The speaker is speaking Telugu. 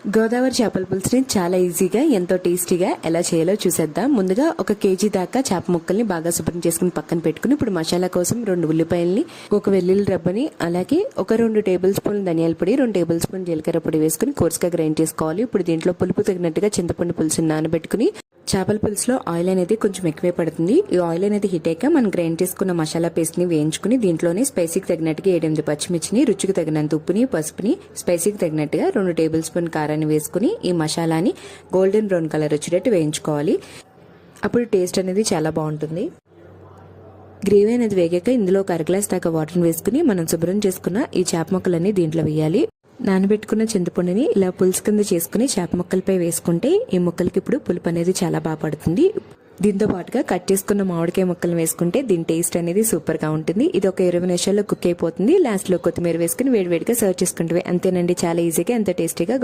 గోదావరి చేపల పులుసుని చాలా ఈజీగా ఎంతో టేస్టీగా ఎలా చేయాలో చూసేద్దాం. ముందుగా 1 కేజీ దాకా చేప ముక్కల్ని బాగా శుభ్రం చేసుకుని పక్కన పెట్టుకుని ఇప్పుడు మసాలా కోసం 2 ఉల్లిపాయల్ని, 1 వెల్లుల్లి రబ్బని, అలాగే 2 టేబుల్ స్పూన్ ధనియాల పొడి, 2 టేబుల్ స్పూన్ జీలకర్ర పొడి వేసుకుని కోర్సుగా గ్రైండ్ చేసుకోవాలి. ఇప్పుడు దీంట్లో పులుపు తగినట్టుగా చింతపండు పులుసుని నానబెట్టుకుని చేపల పులుసులో ఆయిల్ అనేది కొంచెం ఎక్కువే పడుతుంది. ఈ ఆయిల్ అనేది హీట్ అయ్యాక మనం గ్రైండ్ చేసుకున్న మసాలా పేస్ట్ ని వేయించుకుని దీంట్లోనే స్పైసీకి తగినట్టుగా 7-8 పచ్చిమిర్చిని, రుచికి తగినంత ఉప్పుని, పసుపుని, స్పైసీకి తగినట్టుగా 2 టేబుల్ స్పూన్ కారాన్ని వేసుకుని ఈ మసాలాని గోల్డెన్ బ్రౌన్ కలర్ వచ్చేటట్టు వేయించుకోవాలి. అప్పుడు టేస్ట్ అనేది చాలా బాగుంటుంది. గ్రేవీ అనేది వేగాక ఇందులో 1 గ్లాస్ దాకా వాటర్ వేసుకుని మనం శుభ్రం చేసుకున్న ఈ చేప ముక్కలన్నీ దీంట్లో వేయాలి. నానబెట్టుకున్న చింతపండుని ఇలా పులుసు కింద చేసుకుని చేప ముక్కలపై వేసుకుంటే ఈ ముక్కలకి ఇప్పుడు పులుపు అనేది చాలా బాగా పడుతుంది. దీంతో పాటుగా కట్ చేసుకున్న మామిడికాయ ముక్కలు వేసుకుంటే దీని టేస్ట్ అనేది సూపర్ గా ఉంటుంది. ఇది ఒక 20 నిమిషాల్లో కుక్ అయిపోతుంది. లాస్ట్ లో కొత్తిమీర వేసుకుని వేడివేడిగా సర్వ్ చేసుకుంటే అంతేనండి, చాలా ఈజీగా ఎంతో టేస్టీగా